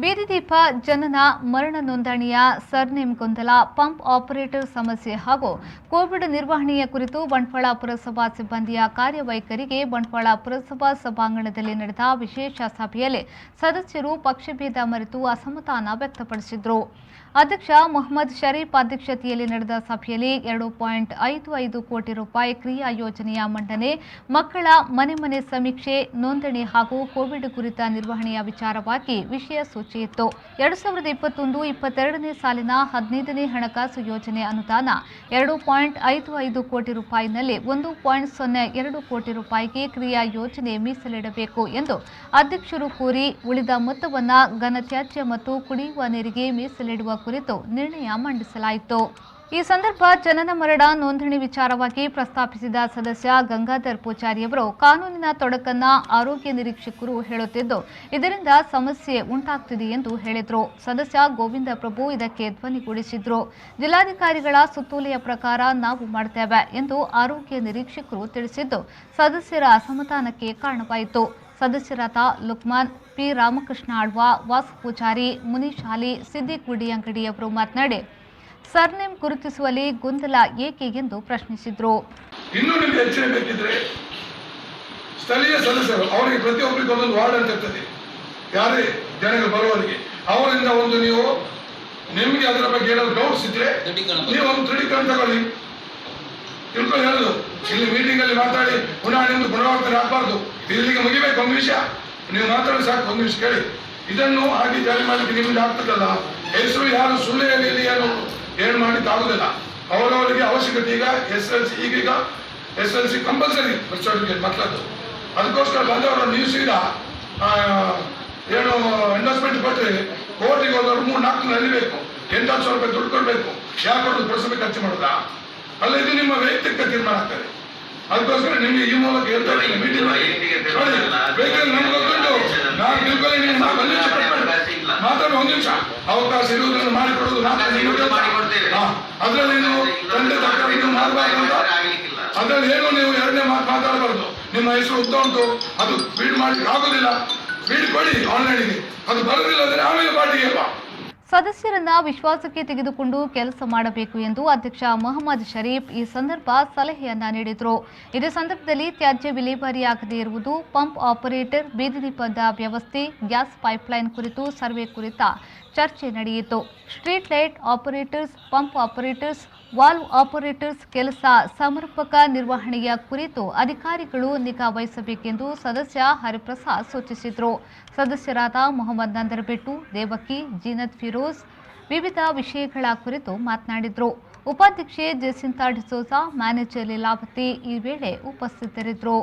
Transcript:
ಬೀದಿದೀಪ ಜನನ ಮರಣ ನೋಂದಣಿಯ ಸರ್ನೇಮ್ ಗೊಂದಲ, ಪಂಪ್ ಆಪರೇಟರ್ ಸಮಸ್ಯೆ ಹಾಗೂ ಕೋವಿಡ್ ನಿರ್ವಹಣೆಯ ಕುರಿತು ಬಂಟ್ವಾಳ ಪುರಸಭಾ ಸಿಬ್ಬಂದಿಯ ಕಾರ್ಯವೈಖರಿಗೆ ಬಂಟ್ವಾಳ ಪುರಸಭಾ ಸಭಾಂಗಣದಲ್ಲಿ ನಡೆದ ವಿಶೇಷ ಸಭೆಯಲ್ಲಿ ಸದಸ್ಯರು ಪಕ್ಷಭೇದ ಮರೆತು ಅಸಮಾಧಾನ ವ್ಯಕ್ತಪಡಿಸಿದರು. ಅಧ್ಯಕ್ಷ ಮೊಹಮ್ಮದ್ ಶರೀಫ್ ಅಧ್ಯಕ್ಷತೆಯಲ್ಲಿ ನಡೆದ ಸಭೆಯಲ್ಲಿ 2.55 ಕೋಟಿ ರೂಪಾಯಿ ಕ್ರಿಯಾ ಯೋಜನೆಯ ಮಂಡನೆ, ಮಕ್ಕಳ ಮನೆ ಸಮೀಕ್ಷೆ, ನೋಂದಣಿ ಹಾಗೂ ಕೋವಿಡ್ ಕುರಿತ ನಿರ್ವಹಣೆಯ ವಿಚಾರವಾಗಿ ವಿಷಯ ಸೂಚಿ ಇತ್ತು. 2021-22ನೇ ಸಾಲಿನ 15ನೇ ಹಣಕಾಸು ಯೋಜನೆ ಅನುದಾನ 2.55 ಕೋಟಿ ರೂಪಾಯಿನಲ್ಲಿ 1.02 ಕೋಟಿ ರೂಪಾಯಿಗೆ ಕ್ರಿಯಾ ಯೋಜನೆ ಮೀಸಲಿಡಬೇಕು ಎಂದು ಅಧ್ಯಕ್ಷರು ಕೋರಿ, ಉಳಿದ ಮೊತ್ತವನ್ನು ಘನತ್ಯಾಜ್ಯ ಮತ್ತು ಕುಡಿಯುವ ನೀರಿಗೆ ಮೀಸಲಿಡುವ ಕುರಿತು ನಿರ್ಣಯ ಮಂಡಿಸಲಾಯಿತು. ಈ ಸಂದರ್ಭ ಜನನ ಮರಣ ನೋಂದಣಿ ವಿಚಾರವಾಗಿ ಪ್ರಸ್ತಾಪಿಸಿದ ಸದಸ್ಯ ಗಂಗಾಧರ್ ಪೂಜಾರಿಯವರು, ಕಾನೂನಿನ ತೊಡಕನ್ನ ಆರೋಗ್ಯ ನಿರೀಕ್ಷಕರು ಹೇಳುತ್ತಿದ್ದು, ಇದರಿಂದ ಸಮಸ್ಯೆ ಉಂಟಾಗ್ತಿದೆ ಎಂದು ಹೇಳಿದರು. ಸದಸ್ಯ ಗೋವಿಂದ ಪ್ರಭು ಇದಕ್ಕೆ ಧ್ವನಿಗೂಡಿಸಿದ್ರು. ಜಿಲ್ಲಾಧಿಕಾರಿಗಳ ಸುತ್ತೋಲೆಯ ಪ್ರಕಾರ ನಾವು ಮಾಡ್ತೇವೆ ಎಂದು ಆರೋಗ್ಯ ನಿರೀಕ್ಷಕರು ತಿಳಿಸಿದ್ದು, ಸದಸ್ಯರ ಅಸಮಾಧಾನಕ್ಕೆ ಕಾರಣವಾಯಿತು. ಸದಸ್ಯರಾದ ಲುಕ್ಮಾನ್, ಪಿ ರಾಮಕೃಷ್ಣ ಆಳ್ವ, ವಾಸು ಪೂಜಾರಿ, ಮುನೀಶ್ ಹಾಲಿ, ಸಿದ್ದಿಕ್ ಗುಡಿಯಂಗಡಿ ಅವರು ಮಾತನಾಡಿ, ಸರ್ನೇಮ್ ಗುರುತಿಸುವಲ್ಲಿ ಗೊಂದಲ ಏಕೆ ಎಂದು ಪ್ರಶ್ನಿಸಿದರು. ಇನ್ನೂ ನಿಮಗೆ ಹೆಚ್ಚಿನ ಬೇಕಿದ್ರೆ ಸ್ಥಳೀಯ ಸದಸ್ಯರು, ಅವರಿಗೆ ಪ್ರತಿಯೊಬ್ಬರಿಗೆ ಒಂದೊಂದು ವಾರ್ಡ್ ಅಂತ ಇರ್ತದೆ, ಯಾರೇ ಜನಗಳು ಬರುವವರಿಗೆ ಅವರಿಂದ ಒಂದು ನೀವು ನಿಮಗೆ ಅದರ ಬಗ್ಗೆ ಏನಾದ್ರು ಡೌಟ್ಸ್ ಇದ್ರೆ ನೀವು ಒಂದು ದೃಢೀಕರಣ ತಗೊಳ್ಳಿ, ತಿಳ್ಕೊಂಡು ಹೇಳುದು. ಇಲ್ಲಿ ಮೀಟಿಂಗ್ ಅಲ್ಲಿ ಮಾತಾಡಿ ಪುನಃ ನಿಮ್ದು ಪುನರಾವರ್ತನೆ ಆಗಬಾರ್ದು. ಇಲ್ಲಿಗೆ ಮುಗಿಬೇಕು ಒಂದು ವಿಷಯ, ನೀವು ಮಾತಾಡಿ ಸಾಕು, ಒಂದು ವಿಷಯ ಕೇಳಿ. ಇದನ್ನು ಹಾಗೆ ಜಾರಿ ಮಾಡಲಿಕ್ಕೆ ನಿಮ್ಗೆ ಆಗ್ತದಲ್ಲ, ಹೆಸರು ಯಾರು ಸುಳ್ಳು ಹೇಳಿ ಏನು ಮಾಡಲಿಕ್ಕೆ ಆಗುದಿಲ್ಲ. ಅವರವರಿಗೆ ಅವಶ್ಯಕತೆ ಈಗ SLC, ಈಗೀಗ SLC ಕಂಪಲ್ಸರಿ ಬರ್ತ್ ಸರ್ಟಿಫಿಕೇಟ್ ಮಕ್ಕಳದ್ದು. ಅದಕ್ಕೋಸ್ಕರ ಬಂದವರು ನೀವು ಸೀದಾ ಏನು ಎಂಡೋಸ್ಮೆಂಟ್ ಕೊಟ್ಟರೆ ಕೋರ್ಟಿಗೆ ಹೋದವರು 3-4 ತಿಂಗಳು ನಡಿಬೇಕು, 8,000 ರೂಪಾಯಿ ದುಡ್ಡು ಕೊಡಬೇಕು. ಯಾಕೆ ಕೊಡೋದು? ಪುರಸಭೆ ಖರ್ಚು ಮಾಡೋದಾ? ಅಲ್ಲ, ಇದು ನಿಮ್ಮ ವೈಯಕ್ತಿಕ ತೀರ್ಮಾನ ಆಗ್ತದೆ. ಅದಕ್ಕೋಸ್ಕರ ನಿಮಗೆ ಈ ಮೂಲಕ ಹೇಳ್ತಾ ಇದ್ದೀನಿ, ಮೀಟಿಂಗ್ ಮಾಡಿ ಬೇಕಾದ್ರೆ ನಮ್ಗೆ ಗೊತ್ತುಂಟು, ನಾನು ತಿಳ್ಕೊಳ್ಳಿ, ನೀವು ಮಾತಾಡುವ ಒಂದು ನಿಮಿಷ ಅವಕಾಶ ಇರುವುದನ್ನು ಮಾಡಿಕೊಡೋದು ಅದ್ರಲ್ಲಿ ನೀವು ತಂದೆ ತಕ್ಕಂತೆ ನೀವು ಮಾಡಬಾರ್ದು ಅಂತ, ಅದ್ರಲ್ಲಿ ಏನು ನೀವು ಎರಡನೇ ಮಾತಾಡಬಾರ್ದು. ನಿಮ್ಮ ಹೆಸರು ಉದ್ದ ಉಂಟು, ಅದು ಬೀಡ್ ಮಾಡ್ಲಿಕ್ಕೆ ಆಗೋದಿಲ್ಲ, ಬೀಡ್ ಕೊಡಿ ಆನ್ಲೈನ್ಗೆ, ಅದು ಬರೋದಿಲ್ಲ ಅಂದ್ರೆ ಆಮೇಲೆ ಪಾರ್ಟಿಗೆ ಅಲ್ವಾ. ಸದಸ್ಯರನ್ನ ವಿಶ್ವಾಸಕ್ಕೆ ತೆಗೆದುಕೊಂಡು ಕೆಲಸ ಮಾಡಬೇಕು ಎಂದು ಅಧ್ಯಕ್ಷ ಮೊಹಮ್ಮದ್ ಶರೀಫ್ ಈ ಸಂದರ್ಭ ಸಲಹೆಯನ್ನ ನೀಡಿದರು. ಇದೇ ಸಂದರ್ಭದಲ್ಲಿ ತ್ಯಾಜ್ಯ ವಿಲೇವಾರಿಯಾಗದೇ ಇರುವುದು, ಪಂಪ್ ಆಪರೇಟರ್, ಬೀದಿದೀಪದ ವ್ಯವಸ್ಥೆ, ಗ್ಯಾಸ್ ಪೈಪ್ಲೈನ್ ಕುರಿತು ಸರ್ವೆ ಕುರಿತ ಚರ್ಚೆ ನಡೆಯಿತು. Street light operators, pump operators, valve operators ಕೆಲಸ ಸಮರ್ಪಕ ನಿರ್ವಹಣೆಯ ಕುರಿತು ಅಧಿಕಾರಿಗಳು ನಿಗಾ ವಹಿಸಬೇಕೆಂದು ಸದಸ್ಯ ಹರಿಪ್ರಸಾದ್ ಸೂಚಿಸಿದರು. ಸದಸ್ಯರಾದ ಮೊಹಮ್ಮದ್ ನಂದರಬೆಟ್ಟು, ದೇವಕಿ, ಜೀನತ್ ಫಿರೋಜ್ ವಿವಿಧ ವಿಷಯಗಳ ಕುರಿತು ಮಾತನಾಡಿದರು. ಉಪಾಧ್ಯಕ್ಷೆ ಜೆಸಿಂತಾ ಡಿಸೋಜಾ, ಮ್ಯಾನೇಜರ್ ಲೀಲಾವತಿ ಈ ವೇಳೆ ಉಪಸ್ಥಿತರಿದ್ದರು.